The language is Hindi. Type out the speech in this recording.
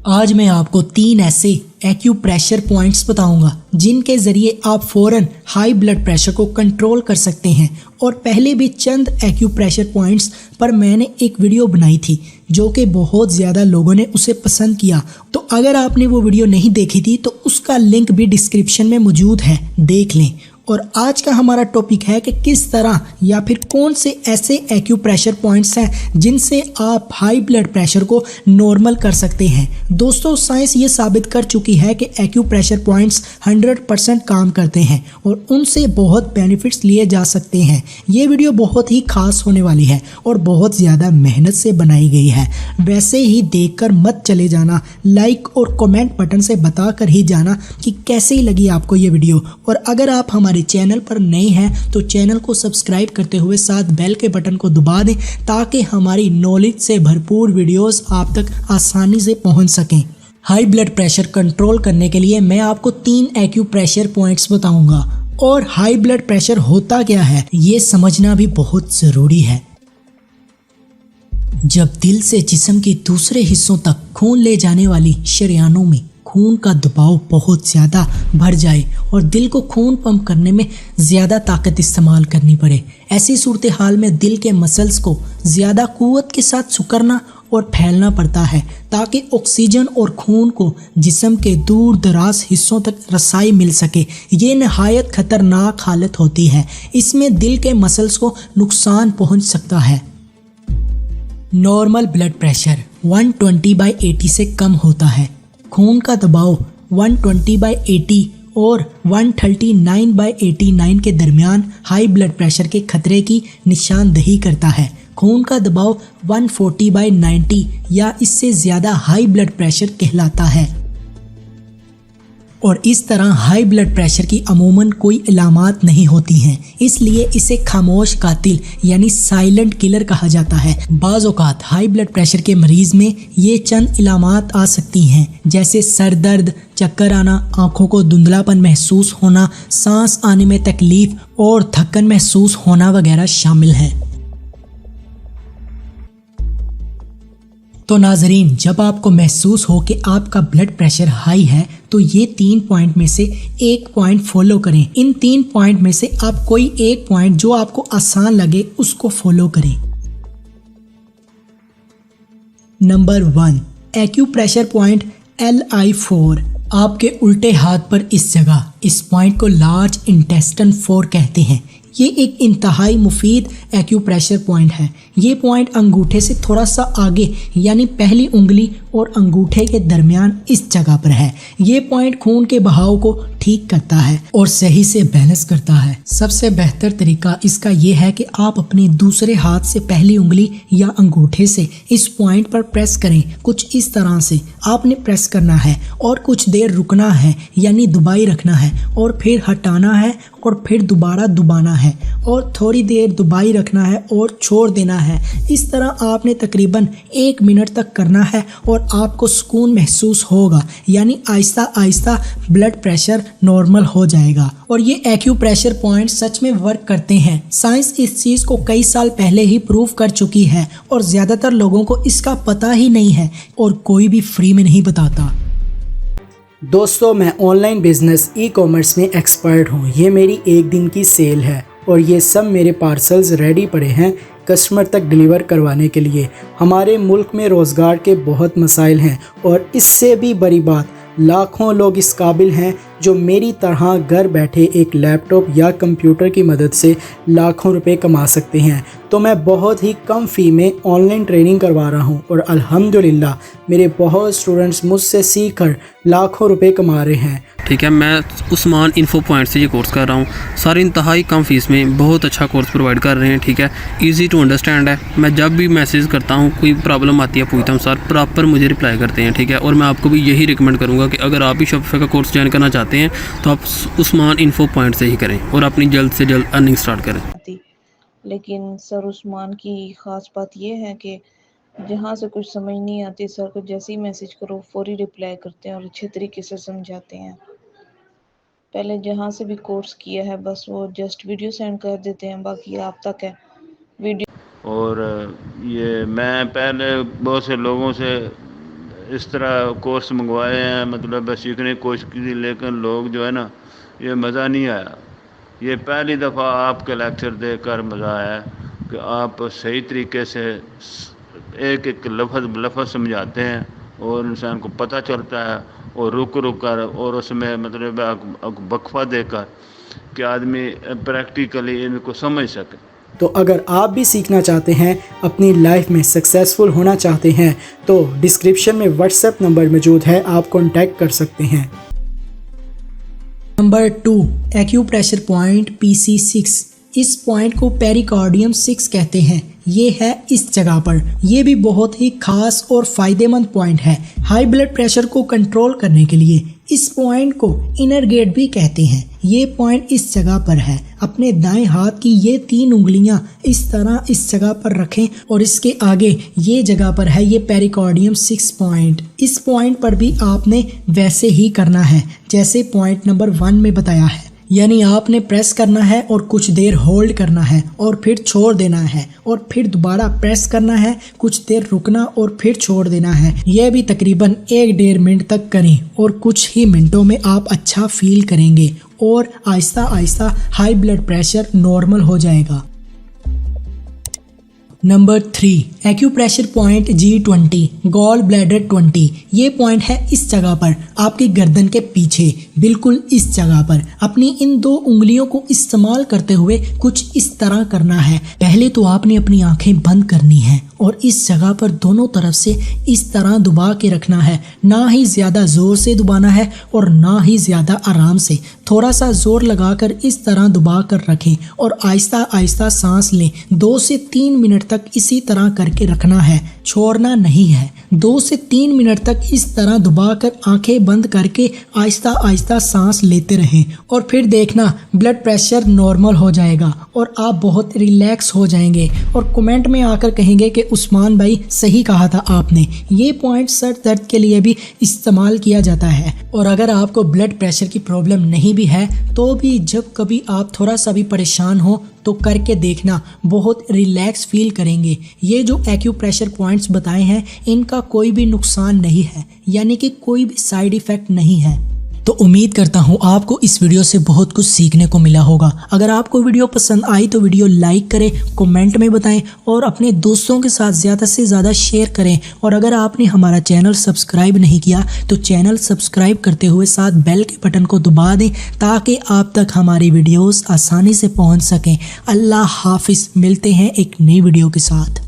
आज मैं आपको 3 ऐसे एक्यूप्रेशर पॉइंट्स बताऊंगा जिनके ज़रिए आप फ़ौरन हाई ब्लड प्रेशर को कंट्रोल कर सकते हैं। और पहले भी चंद एक्यूप्रेशर पॉइंट्स पर मैंने एक वीडियो बनाई थी जो कि बहुत ज़्यादा लोगों ने उसे पसंद किया। तो अगर आपने वो वीडियो नहीं देखी थी तो उसका लिंक भी डिस्क्रिप्शन में मौजूद है, देख लें। और आज का हमारा टॉपिक है कि किस तरह या फिर कौन से ऐसे एक्यूप्रेशर पॉइंट्स हैं जिनसे आप हाई ब्लड प्रेशर को नॉर्मल कर सकते हैं। दोस्तों, साइंस ये साबित कर चुकी है कि एक्यूप्रेशर पॉइंट्स 100% काम करते हैं और उनसे बहुत बेनिफिट्स लिए जा सकते हैं। ये वीडियो बहुत ही खास होने वाली है और बहुत ज़्यादा मेहनत से बनाई गई है। वैसे ही देखकर मत चले जाना, लाइक और कमेंट बटन से बता कर ही जाना कि कैसी लगी आपको ये वीडियो। और अगर आप हमारे चैनल पर नए हैं तो चैनल को सब्सक्राइब करते हुए साथ बेल के बटन को दबा दें ताकि हमारी नॉलेज से भरपूर वीडियोस आप तक आसानी से पहुंच सकें। हाई ब्लड प्रेशर कंट्रोल करने के लिए मैं आपको 3 एक्यूप्रेशर पॉइंट्स बताऊंगा। और हाई ब्लड प्रेशर होता क्या है ये समझना भी बहुत ज़रूरी है। जब दिल से जिस्म के दूसरे हिस्सों तक खून ले जाने वाली शरियानों में खून का दबाव बहुत ज़्यादा बढ़ जाए और दिल को खून पंप करने में ज़्यादा ताकत इस्तेमाल करनी पड़े, ऐसी सूरत हाल में दिल के मसल्स को ज़्यादा कुव्वत के साथ सिकुड़ना और फैलना पड़ता है ताकि ऑक्सीजन और खून को जिस्म के दूर दराज हिस्सों तक रसाई मिल सके। ये नहायत खतरनाक हालत होती है। इसमें दिल के मसल्स को नुकसान पहुंच सकता है। नॉर्मल ब्लड प्रेशर 120/80 से कम होता है। खून का दबाव 120/80 और 139/89 के दरमियान हाई ब्लड प्रेशर के खतरे की निशानदही करता है। खून का दबाव 140/90 या इससे ज़्यादा हाई ब्लड प्रेशर कहलाता है। और इस तरह हाई ब्लड प्रेशर की अमूमन कोई इलामात नहीं होती हैं, इसलिए इसे खामोश कातिल यानी साइलेंट किलर कहा जाता है। बाज़ औक़ात हाई ब्लड प्रेशर के मरीज़ में ये चंद इलामात आ सकती हैं, जैसे सर दर्द, चक्कर आना, आँखों को धुंधलापन महसूस होना, सांस आने में तकलीफ और थकन महसूस होना वगैरह शामिल हैं। तो नाजरीन, जब आपको महसूस हो कि आपका ब्लड प्रेशर हाई है तो ये 3 पॉइंट में से एक पॉइंट फॉलो करें। इन 3 पॉइंट में से आप कोई एक पॉइंट जो आपको आसान लगे उसको फॉलो करें। Number 1, acupressure point LI4। आपके उल्टे हाथ पर इस जगह इस पॉइंट को लार्ज इंटेस्टाइन 4 कहते हैं। ये एक इंतहाई मुफीद एक्यूप्रेशर पॉइंट है। ये पॉइंट अंगूठे से थोड़ा सा आगे यानी पहली उंगली और अंगूठे के दरमियान इस जगह पर है। ये पॉइंट खून के बहाव को ठीक करता है और सही से बैलेंस करता है। सबसे बेहतर तरीका इसका ये है कि आप अपने दूसरे हाथ से पहली उंगली या अंगूठे से इस पॉइंट पर प्रेस करें। कुछ इस तरह से आपने प्रेस करना है और कुछ देर रुकना है यानी दबाई रखना है और फिर हटाना है और फिर दोबारा दबाना है और थोड़ी देर दबाई रखना है और छोड़ देना है। इस तरह आपने तकरीबन 1 मिनट तक करना है और आपको सुकून महसूस होगा, यानी Aahista Aahista blood pressure normal हो जाएगा। और ये एक्यूप्रेशर पॉइंट सच में वर्क करते हैं। साइंस इस चीज़ को कई साल पहले ही प्रूव कर चुकी है और ज़्यादातर लोगों को इसका पता ही नहीं है और कोई भी फ्री में नहीं बताता। दोस्तों, मैं ऑनलाइन बिजनेस ई-कॉमर्स में एक्सपर्ट हूँ। ये मेरी 1 दिन की सेल है और ये सब मेरे पार्सल्स रेडी पड़े हैं कस्टमर तक डिलीवर करवाने के लिए। हमारे मुल्क में रोज़गार के बहुत मसाइल हैं और इससे भी बड़ी बात, लाखों लोग इस काबिल हैं जो मेरी तरह घर बैठे एक लैपटॉप या कंप्यूटर की मदद से लाखों रुपए कमा सकते हैं। तो मैं बहुत ही कम फ़ी में ऑनलाइन ट्रेनिंग करवा रहा हूं और अल्हम्दुलिल्लाह मेरे बहुत स्टूडेंट्स मुझसे सीखकर लाखों रुपए कमा रहे हैं। ठीक है, मैं उस्मान इन्फो पॉइंट से ये कोर्स कर रहा हूँ। सारे इंतहाई कम फीस में बहुत अच्छा कोर्स प्रोवाइड कर रहे हैं। ठीक है, इजी टू अंडरस्टैंड है। मैं जब भी मैसेज करता हूँ, कोई प्रॉब्लम आती है, पूछता हूँ, सर प्रॉपर मुझे रिप्लाई करते हैं। ठीक है, और मैं आपको भी यही रिकमेंड करूँगा कि अगर आप भी शॉपिफाई का कोर्स ज्वाइन करना चाहते हैं तो आप उस्मान इन्फो पॉइंट से ही करें और अपनी जल्द से जल्द अर्निंग स्टार्ट करें। लेकिन सर उस्मान की ख़ास बात यह है कि जहाँ से कुछ समझ नहीं आती, सर को जैसे ही मैसेज करो फौरी रिप्लाई करते हैं और अच्छे तरीके से समझाते हैं। पहले जहाँ से भी कोर्स किया है बस वो जस्ट वीडियो सेंड कर देते हैं, बाकी आप तक है वीडियो। और ये मैं पहले बहुत से लोगों से इस तरह कोर्स मंगवाए हैं, मतलब सीखने की कोशिश की, लेकिन लोग जो है ना, ये मज़ा नहीं आया। ये पहली दफ़ा आपके लेक्चर देखकर मज़ा आया कि आप सही तरीके से एक एक लफ्ज़ समझाते हैं और इंसान को पता चलता है, और रुक कर और उसमें मतलब वक्फा देकर कि आदमी प्रैक्टिकली इनको समझ सके। तो अगर आप भी सीखना चाहते हैं, अपनी लाइफ में सक्सेसफुल होना चाहते हैं, तो डिस्क्रिप्शन में व्हाट्सएप नंबर मौजूद है, आप कांटेक्ट कर सकते हैं। Number 2, acupressure point PC6। इस पॉइंट को पेरिकार्डियम 6 कहते हैं। ये है इस जगह पर। ये भी बहुत ही खास और फ़ायदेमंद पॉइंट है हाई ब्लड प्रेशर को कंट्रोल करने के लिए। इस पॉइंट को इनर गेट भी कहते हैं। ये पॉइंट इस जगह पर है। अपने दाएं हाथ की ये 3 उंगलियां इस तरह इस जगह पर रखें और इसके आगे ये जगह पर है ये पेरिकार्डियम 6 पॉइंट। इस पॉइंट पर भी आपने वैसे ही करना है जैसे पॉइंट नंबर 1 में बताया है, यानी आपने प्रेस करना है और कुछ देर होल्ड करना है और फिर छोड़ देना है और फिर दोबारा प्रेस करना है, कुछ देर रुकना और फिर छोड़ देना है। यह भी तकरीबन 1-1.5 मिनट तक करें और कुछ ही मिनटों में आप अच्छा फील करेंगे और Aahista Aahista high blood pressure normal हो जाएगा। Number 3, acupressure point G20, gall bladder 20। ये पॉइंट है इस जगह पर, आपकी गर्दन के पीछे, बिल्कुल इस जगह पर। अपनी इन 2 उंगलियों को इस्तेमाल करते हुए कुछ इस तरह करना है। पहले तो आपने अपनी आंखें बंद करनी है और इस जगह पर दोनों तरफ से इस तरह दबा के रखना है। ना ही ज़्यादा ज़ोर से दबाना है और ना ही ज़्यादा आराम से। थोड़ा सा ज़ोर लगाकर इस तरह दबा कर रखें और आहिस्ता आहिस्ता सांस लें। 2 से 3 मिनट तक इसी तरह करके रखना है, छोड़ना नहीं है। 2 से 3 मिनट तक इस तरह दबाकर आंखें बंद करके आहिस्ता आहिस्ता सांस लेते रहें और फिर देखना ब्लड प्रेशर नॉर्मल हो जाएगा और आप बहुत रिलैक्स हो जाएंगे और कमेंट में आकर कहेंगे कि उस्मान भाई सही कहा था आपने। ये पॉइंट सर दर्द के लिए भी इस्तेमाल किया जाता है। और अगर आपको ब्लड प्रेशर की प्रॉब्लम नहीं भी है तो भी जब कभी आप थोड़ा सा भी परेशान हो तो करके देखना, बहुत रिलैक्स फील करेंगे। ये जो एक्यूप्रेशर पॉइंट्स बताए हैं इनका कोई भी नुकसान नहीं है, यानी कि कोई भी साइड इफ़ेक्ट नहीं है। तो उम्मीद करता हूँ आपको इस वीडियो से बहुत कुछ सीखने को मिला होगा। अगर आपको वीडियो पसंद आई तो वीडियो लाइक करें, कमेंट में बताएं और अपने दोस्तों के साथ ज़्यादा से ज़्यादा शेयर करें। और अगर आपने हमारा चैनल सब्सक्राइब नहीं किया तो चैनल सब्सक्राइब करते हुए साथ बेल के बटन को दबा दें ताकि आप तक हमारी वीडियोस आसानी से पहुँच सकें। अल्लाह हाफिज़, मिलते हैं एक नई वीडियो के साथ।